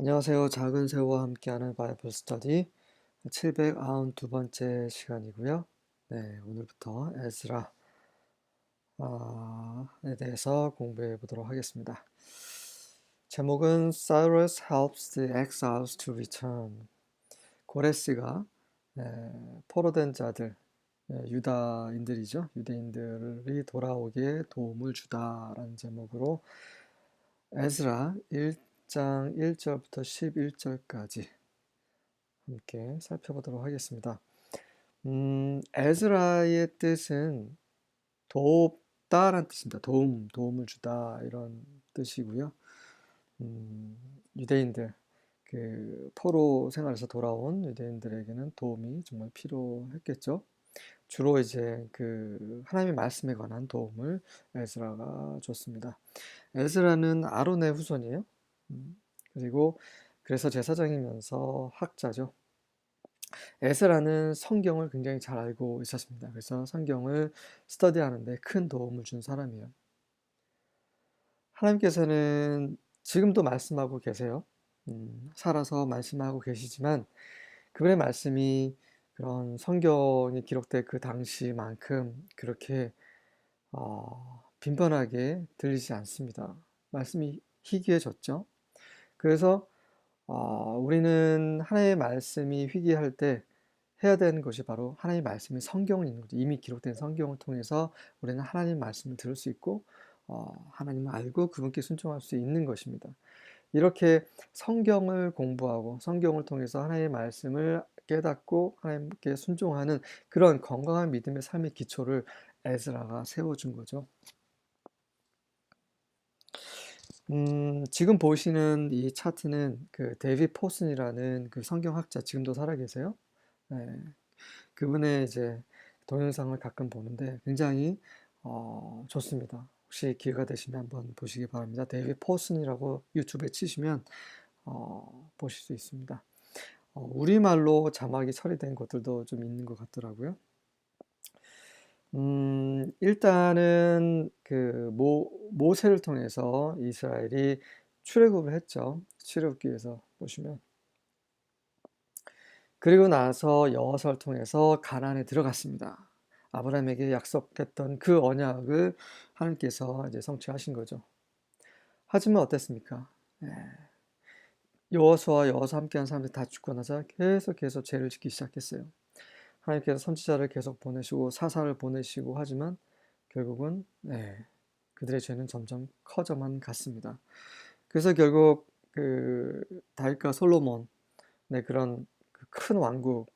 안녕하세요. 작은 새우와 함께하는 바이블 스터디 792번째 시간이고요. 네, 오늘부터 에스라에 대해서 공부해 보도록 하겠습니다. 제목은 Cyrus helps the exiles to return. 고레스가 포로된 자들, 유다인들이죠. 유대인들이 돌아오기에 도움을 주다라는 제목으로 에스라 1장 1절부터 11절까지 함께 살펴보도록 하겠습니다. 에스라의 뜻은 돕다라는 뜻입니다. 도움을 주다 이런 뜻이고요. 유대인들, 그 포로 생활에서 돌아온 유대인들에게는 도움이 정말 필요했겠죠. 주로 이제 그 하나님의 말씀에 관한 도움을 에스라가 줬습니다. 에스라는 아론의 후손이에요. 그리고 그래서 제사장이면서 학자죠. 에스라는 성경을 굉장히 잘 알고 있었습니다. 그래서 성경을 스터디하는데 큰 도움을 준 사람이에요. 하나님께서는 지금도 말씀하고 계세요. 살아서 말씀하고 계시지만 그분의 말씀이 그런 성경이 기록된 그 당시만큼 그렇게 빈번하게 들리지 않습니다. 말씀이 희귀해졌죠. 그래서 우리는 하나님의 말씀이 희귀할 때 해야 되는 것이 바로 하나님의 말씀이 성경을 읽는 거죠. 이미 기록된 성경을 통해서 우리는 하나님의 말씀을 들을 수 있고 하나님을 알고 그분께 순종할 수 있는 것입니다. 이렇게 성경을 공부하고 성경을 통해서 하나님의 말씀을 깨닫고 하나님께 순종하는 그런 건강한 믿음의 삶의 기초를 에스라가 세워준 거죠. 지금 보시는 이 차트는 그 데이빗 포슨이라는 그 성경학자 지금도 살아 계세요. 네, 그분의 이제 동영상을 가끔 보는데 굉장히 좋습니다. 혹시 기회가 되시면 한번 보시기 바랍니다. 데이빗 포슨이라고 유튜브에 치시면 보실 수 있습니다. 우리말로 자막이 처리된 것들도 좀 있는 것 같더라고요. 일단은 그 모세를 통해서 이스라엘이 출애굽을 했죠. 출애굽기에서 보시면. 그리고 나서 여호수아를 통해서 가나안에 들어갔습니다. 아브라함에게 약속했던 그 언약을 하나님께서 이제 성취하신 거죠. 하지만 어땠습니까? 여호수아 함께한 사람들이 다 죽고 나서 계속 죄를 짓기 시작했어요. 하나님께서 선지자를 계속 보내시고 사사를 보내시고 하지만 결국은 그들의 죄는 점점 커져만 갔습니다. 그래서 결국 그 다윗과 솔로몬 그런 큰 왕국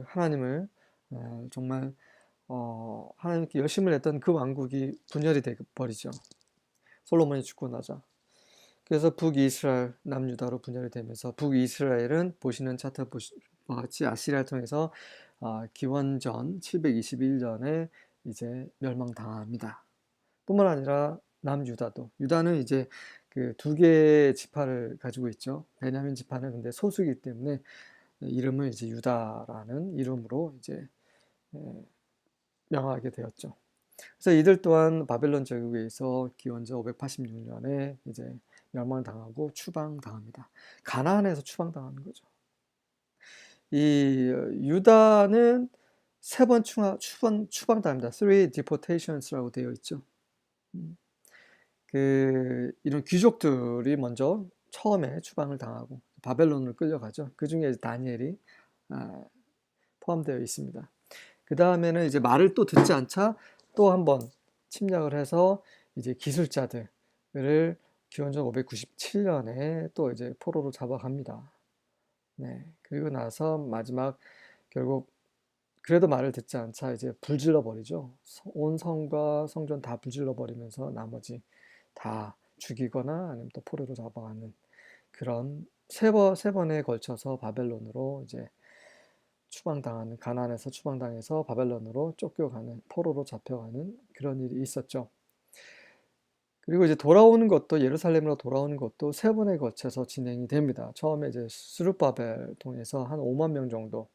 하나님을 정말 하나님께 열심을 냈던 그 왕국이 분열이 돼 버리죠. 솔로몬이 죽고 나자. 그래서 북이스라엘, 남유다로 분열이 되면서 북이스라엘은 보시는 차트 같이 아시리아를 통해서 기원전 721년에 이제 멸망당합니다. 뿐만 아니라 남유다도. 유다는 이제 그 두 개의 지파를 가지고 있죠. 베냐민 지파는 근데 소수이기 때문에 이름을 이제 유다라는 이름으로 이제 명하게 되었죠. 그래서 이들 또한 바벨론 제국에 의해서 기원전 586년에 이제 멸망당하고 추방당합니다. 가나안에서 추방당하는 거죠. 이 유다는 세 번 추방당합니다. Three deportations라고 되어 있죠. 이런 귀족들이 먼저 처음에 추방을 당하고 바벨론으로 끌려가죠. 그 중에 다니엘이 포함되어 있습니다. 그 다음에는 이제 말을 또 듣지 않자 또 한 번 침략을 해서 이제 기술자들을 기원전 597년에 또 이제 포로로 잡아갑니다. 네. 그리고 나서 마지막 결국 그래도 말을 듣지 않자 이제 불질러 버리죠. 온 성과 성전 다 불질러 버리면서 나머지 다 죽이거나 아니면 또 포로로 잡아가는 그런 세 번에 걸쳐서 바벨론으로 이제 추방당하는 가나안에서 추방당해서 바벨론으로 쫓겨가는 포로로 잡혀가는 그런 일이 있었죠. 그리고 이제 돌아오는 것도 예루살렘으로 돌아오는 것도 세 번에 걸쳐서 진행이 됩니다. 처음에 이제 스룹바벨 통해서 한 5만 명 정도가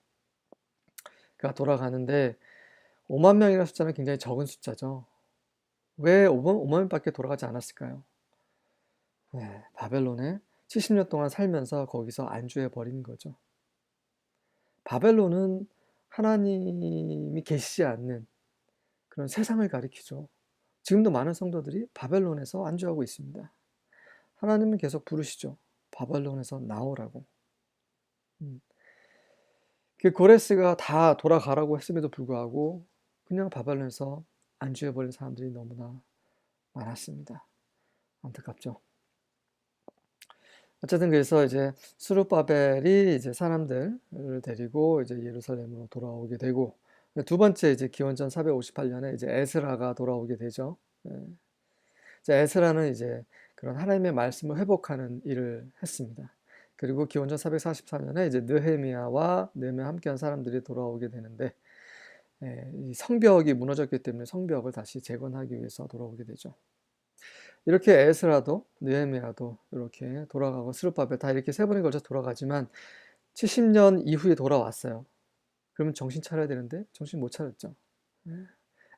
돌아가는데 5만 명이라는 숫자는 굉장히 적은 숫자죠. 왜 5만 명밖에 돌아가지 않았을까요? 바벨론의 70년 동안 살면서 거기서 안주해 버린 거죠. 바벨론은 하나님이 계시지 않는 그런 세상을 가리키죠. 지금도 많은 성도들이 바벨론에서 안주하고 있습니다. 하나님은 계속 부르시죠. 바벨론에서 나오라고. 음. 그 고레스가 다 돌아가라고 했음에도 불구하고 그냥 바벨론에서 안주해버린 사람들이 너무나 많았습니다. 안타깝죠. 어쨌든 그래서 이제 스룹바벨이 이제 사람들을 데리고 이제 예루살렘으로 돌아오게 되고, 두 번째 이제 기원전 458년에 이제 에스라가 돌아오게 되죠. 이제 에스라는 이제 그런 하나님의 말씀을 회복하는 일을 했습니다. 그리고 기원전 444년에 이제 느헤미야와 함께한 사람들이 돌아오게 되는데, 이 성벽이 무너졌기 때문에 성벽을 다시 재건하기 위해서 돌아오게 되죠. 이렇게 에스라도 느헤미야도 이렇게 돌아가고 스룹바벨 다 이렇게 세 번에 걸쳐 돌아가지만 70년 이후에 돌아왔어요. 그러면 정신 차려야 되는데 정신 못 차렸죠.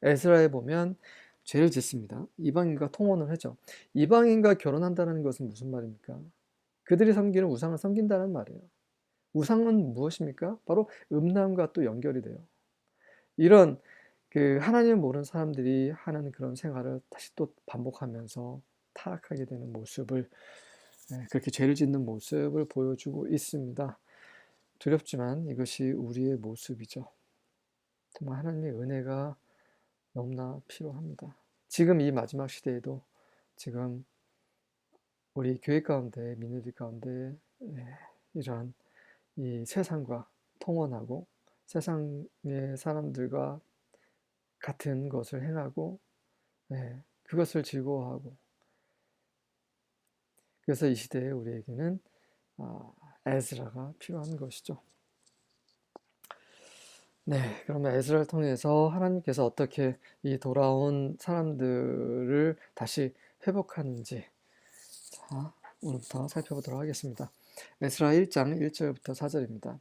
에스라에 보면 죄를 짓습니다. 이방인과 통혼을 하죠. 이방인과 결혼한다는 것은 무슨 말입니까? 그들이 섬기는 우상을 섬긴다는 말이에요. 우상은 무엇입니까? 바로 음란과 또 연결이 돼요. 이런 그 하나님을 모르는 사람들이 하는 그런 생활을 다시 또 반복하면서 타락하게 되는 모습을, 그렇게 죄를 짓는 모습을 보여주고 있습니다. 두렵지만 이것이 우리의 모습이죠. 정말 하나님의 은혜가 너무나 필요합니다. 지금 이 마지막 시대에도 지금 우리 교회 가운데, 민우들 가운데 이러한 이 세상과 통원하고 세상의 사람들과 같은 것을 행하고 그것을 즐거워하고, 그래서 이 시대에 우리에게는 에스라가 필요한 것이죠. 네, 그러면 에스라를 통해서 하나님께서 어떻게 이 돌아온 사람들을 다시 회복하는지, 자, 오늘부터 살펴보도록 하겠습니다. 에스라 1장 1절부터 4절입니다.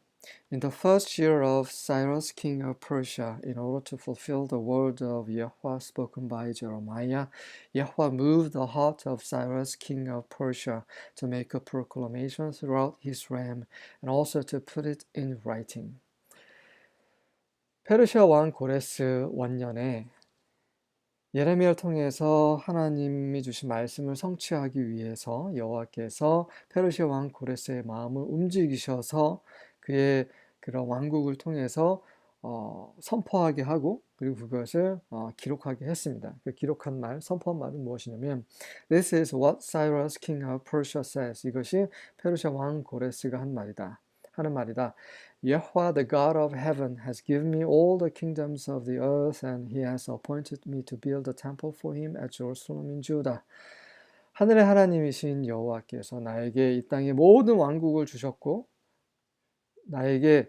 In the first year of Cyrus, king of Persia, in order to fulfill the word of Yahweh spoken by Jeremiah, Yahweh moved the heart of Cyrus, king of Persia, to make a proclamation throughout his realm, and also to put it in writing. 페르시아 왕 고레스 원년에 예레미야를 통해서 하나님이 주신 말씀을 성취하기 위해서 여호와께서 페르시아 왕 고레스의 마음을 움직이셔서 그의 그런 왕국을 통해서 선포하게 하고, 그리고 그것을 기록하게 했습니다. 그 기록한 말, 선포한 말은 무엇이냐면 This is what Cyrus king of Persia says. 이것이 페르시아 왕 고레스가 하는 말이다. Yahweh, the God of heaven, has given me all the kingdoms of the earth, and he has appointed me to build a temple for him at Jerusalem in Judah. 하늘의 하나님이신 여호와께서 나에게 이 땅의 모든 왕국을 주셨고, 나에게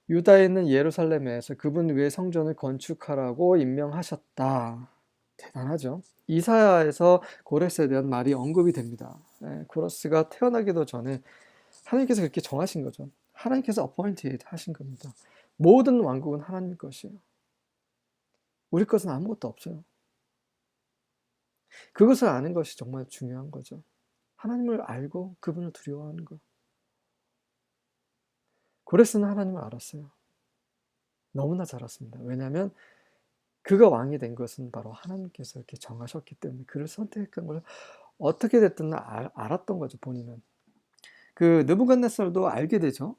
유다에 있는 예루살렘에서 그분 위에 성전을 건축하라고 임명하셨다. 대단하죠. 이사야에서 고레스에 대한 말이 언급이 됩니다. 고레스가 태어나기도 전에 하나님께서 그렇게 정하신 거죠. 하나님께서 appointed 하신 겁니다. 모든 왕국은 하나님 것이에요. 우리 것은 아무것도 없어요. 그것을 아는 것이 정말 중요한 거죠. 하나님을 알고 그분을 두려워하는 것. 고레스는 하나님을 알았어요. 너무나 잘 알았습니다. 왜냐하면 그가 왕이 된 것은 바로 하나님께서 이렇게 정하셨기 때문에 그를 선택한 걸 어떻게 됐든 알았던 거죠, 본인은. 그 느부갓네살도 알게 되죠.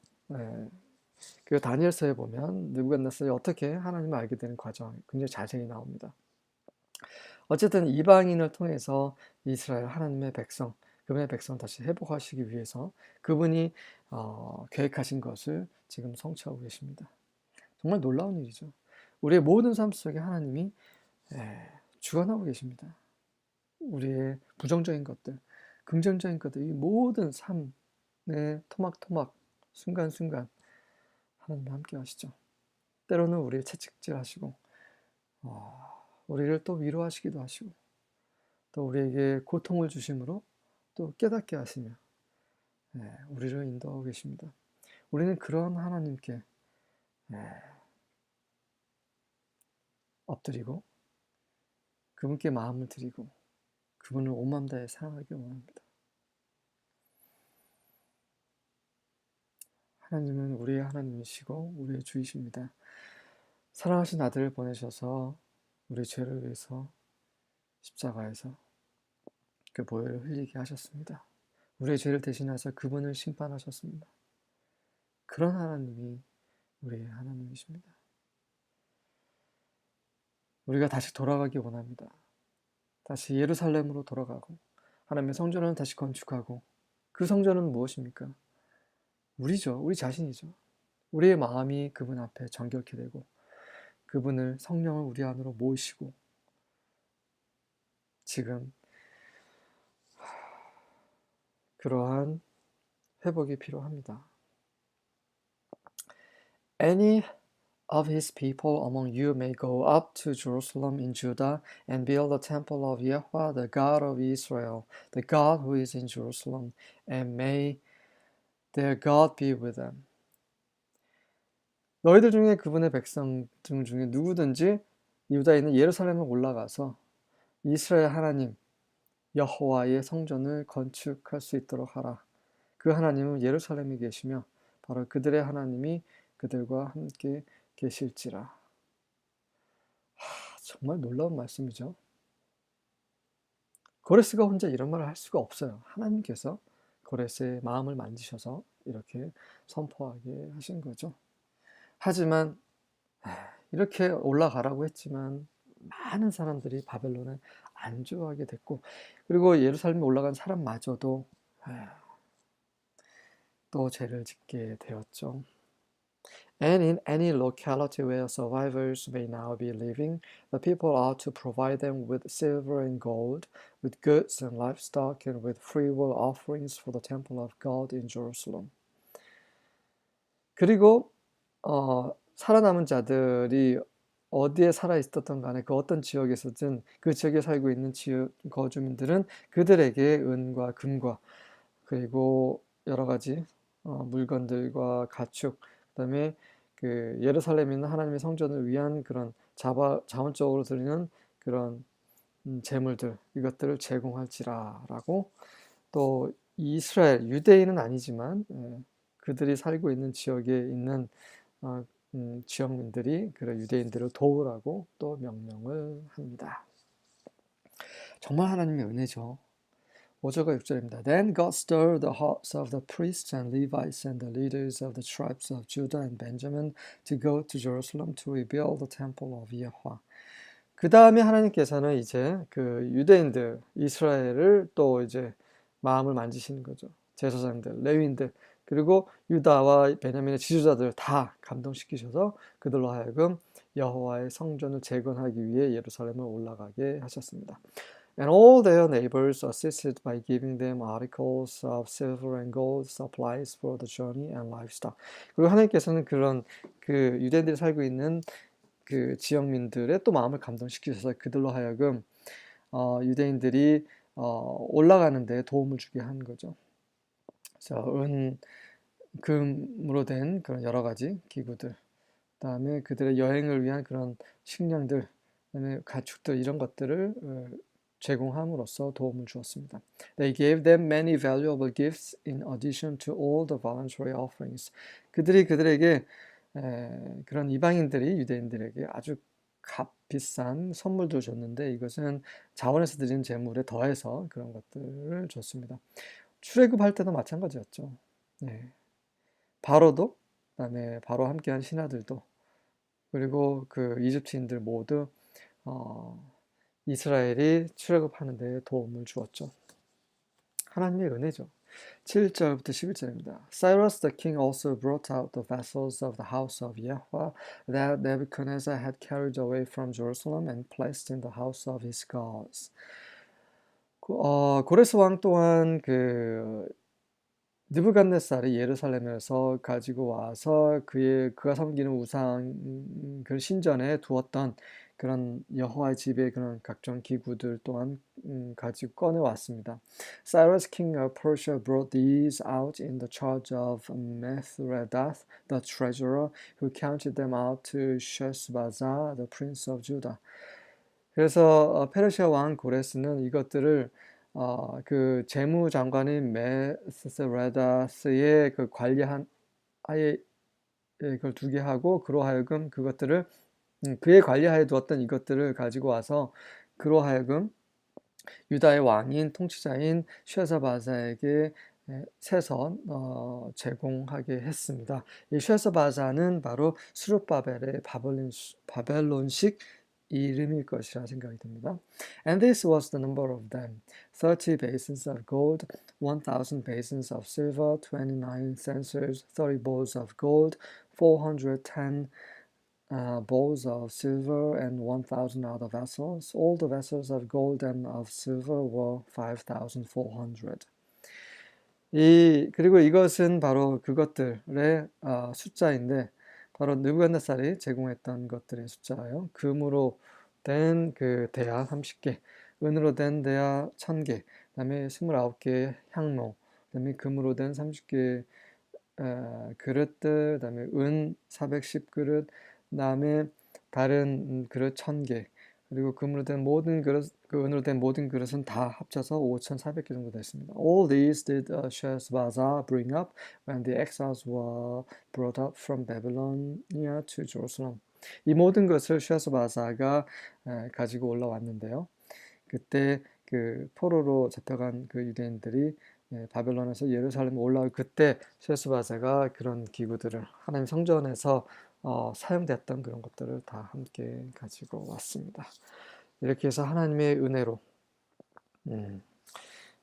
그 다니엘서에 보면 느부갓네살이 어떻게 하나님을 알게 되는 과정 굉장히 자세히 나옵니다. 어쨌든 이방인을 통해서 이스라엘 하나님의 백성, 그분의 백성을 다시 회복하시기 위해서 그분이 계획하신 것을 지금 성취하고 계십니다. 정말 놀라운 일이죠. 우리의 모든 삶 속에 하나님이 주관하고 계십니다. 우리의 부정적인 것들, 긍정적인 것들, 이 모든 삶의 토막토막, 순간순간 하나님과 함께 하시죠. 때로는 우리를 채찍질하시고 우리를 또 위로하시기도 하시고, 또 우리에게 고통을 주심으로 또 깨닫게 하시며 우리를 인도하고 계십니다. 우리는 그런 하나님께 엎드리고 그분께 마음을 드리고 그분을 온 마음 다해 사랑하기 원합니다. 하나님은 우리의 하나님이시고 우리의 주이십니다. 사랑하신 아들을 보내셔서 우리 죄를 위해서 십자가에서 그 보혈을 흘리게 하셨습니다. 우리의 죄를 대신하셔서 그분을 심판하셨습니다. 그런 하나님이 우리의 하나님이십니다. 우리가 다시 돌아가기 원합니다. 다시 예루살렘으로 돌아가고 하나님의 성전을 다시 건축하고, 그 성전은 무엇입니까? 우리죠. 우리 자신이죠. 우리의 마음이 그분 앞에 정결케 되고 그분을, 성령을 우리 안으로 모시고 지금 그러한 회복이 필요합니다. Any of his people among you may go up to Jerusalem in Judah and build the temple of Yahweh, the God of Israel, the God who is in Jerusalem, and may their God be with them. 너희들 중에 그분의 백성 중에 누구든지 유다에 있는 예루살렘에 올라가서 이스라엘 하나님 여호와의 성전을 건축할 수 있도록 하라. 그 하나님은 예루살렘에 계시며 바로 그들의 하나님이 그들과 함께 계실지라. 정말 놀라운 말씀이죠. 고레스가 혼자 이런 말을 할 수가 없어요. 하나님께서 고레스의 마음을 만지셔서 이렇게 선포하게 하신 거죠. 하지만 이렇게 올라가라고 했지만 많은 사람들이 바벨론에 안주하게 됐고, 그리고 예루살렘에 올라간 사람마저도 또 죄를 짓게 되었죠. And in any locality where survivors may now be living, the people ought to provide them with silver and gold, with goods and livestock, and with freewill offerings for the temple of God in Jerusalem. 그리고 살아남은 자들이 어디에 살아 있었던 간에 그 어떤 지역에서든 그 지역에 살고 있는 지역 거주민들은 그들에게 은과 금과 그리고 여러 가지 물건들과 가축, 그다음에 그 예루살렘에 있는 하나님의 성전을 위한 그런 자원적으로 드리는 그런 재물들, 이것들을 제공할지라라고, 또 이스라엘 유대인은 아니지만 그들이 살고 있는 지역에 있는 지역민들이 그런 유대인들을 도우라고 또 명령을 합니다. 정말 하나님의 은혜죠. 5절과 6절입니다. Then God stirred the hearts of the priests and Levites and the leaders of the tribes of Judah and Benjamin to go to Jerusalem to rebuild the temple of Yahweh. 그 다음에 하나님께서는 이제 그 유대인들, 이스라엘을 또 이제 마음을 만지시는 거죠. 제사장들, 레위인들, 그리고 유다와 베냐민의 지도자들 다 감동시키셔서 그들로 하여금 여호와의 성전을 재건하기 위해 예루살렘을 올라가게 하셨습니다. And all their neighbors assisted by giving them articles of silver and gold, supplies for the journey and livestock. 그리고 하나님께서는 그런 그 유대인들이 살고 있는 그 지역민들의 또 마음을 감동시키셔서 그들로 하여금 유대인들이 올라가는 데 도움을 주게 한 거죠. 그래서 금으로 된 그런 여러 가지 기구들, 그다음에 그들의 여행을 위한 그런 식량들, 그다음에 가축들, 이런 것들을 제공함으로써 도움을 주었습니다. They gave them many valuable gifts in addition to all the voluntary offerings. 그들이 그들에게 그런 이방인들이 유대인들에게 아주 값비싼 선물도 줬는데, 이것은 자원에서 드린 재물에 더해서 그런 것들을 줬습니다. 출애굽할 때도 마찬가지였죠. 바로도, 그다음에 바로 함께한 신하들도, 그리고 그 이집트인들 모두 이스라엘이 출애굽하는 데 도움을 주었죠. 하나님의 은혜죠. 7절부터 11절입니다. Cyrus the king also brought out the vessels of the house of Yahweh that Nebuchadnezzar had carried away from Jerusalem and placed in the house of his gods. 고레스 왕 또한 그 느부갓네살이 예루살렘에서 가지고 와서 그가 섬기는 우상 그 신전에 두었던 그런 여호와의 집의 그런 각종 기구들 또한 가지고 꺼내왔습니다. Cyrus king of Persia brought these out in the charge of Mithredath the treasurer, who counted them out to Sheshbazzar the prince of Judah. 그래서 페르시아 왕 고레스는 이것들을 그 재무장관인 메스레다스의 그 관리한 아예 그걸 두게 하고 그로 하여금 그것들을 그의 관리하에 두었던 이것들을 가지고 와서 그로 하여금 유다의 왕인 통치자인 쉐사바사에게 세선 제공하게 했습니다. 이 쉐사바사는 바로 수르바벨의 바벨론식 이름일 것이라 생각이 듭니다. And this was the number of them: 30 basins of gold, 1,000 basins of silver, 29 censers, 30 bowls of gold, 410 bowls of silver, and 1,000 other vessels. All the vessels of gold and of silver were 5,400. 그리고 이것은 바로 그것들의 숫자인데, 바로 느부갓네살이 제공했던 것들의 숫자예요. 금으로 된 그 대야 30개, 은으로 된 대야 1000개, 그다음에 29개의 향로, 그다음에 금으로 된 30개 그릇들, 그다음에 은 410그릇, 그다음에 다른 그릇 1000개, 그리고 금으로 된 모든 그릇, 그 은으로 된 모든 그릇은 다 합쳐서 5,400개 정도 됐습니다. All these did Sheshbazzar bring up when the exiles were brought up from Babylonia to Jerusalem. 이 모든 것을 쉐스바사가 가지고 올라왔는데요. 그때 그 포로로 잡혀간 그 유대인들이 바벨론에서 예루살렘에 올라올 그때 쉐스바사가 그런 기구들을 하나님 성전에서 사용됐던 그런 것들을 다 함께 가지고 왔습니다. 이렇게 해서 하나님의 은혜로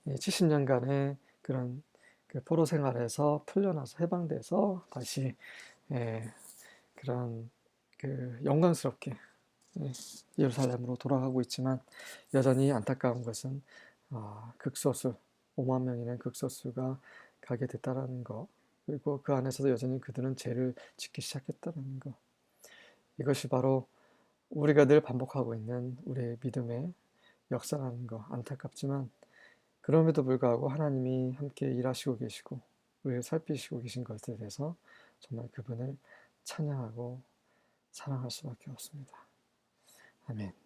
70년간의 그런 그 포로 생활에서 풀려나서 해방돼서 다시 그런 그 영광스럽게 예루살렘으로 돌아가고 있지만, 여전히 안타까운 것은 극소수 5만 명이라는 극소수가 가게 됐다라는 것, 그리고 그 안에서도 여전히 그들은 죄를 짓기 시작했다는 것. 이것이 바로 우리가 늘 반복하고 있는 우리의 믿음의 역사라는 것. 안타깝지만 그럼에도 불구하고 하나님이 함께 일하시고 계시고 우리를 살피시고 계신 것에 대해서 정말 그분을 찬양하고 사랑할 수밖에 없습니다. 아멘.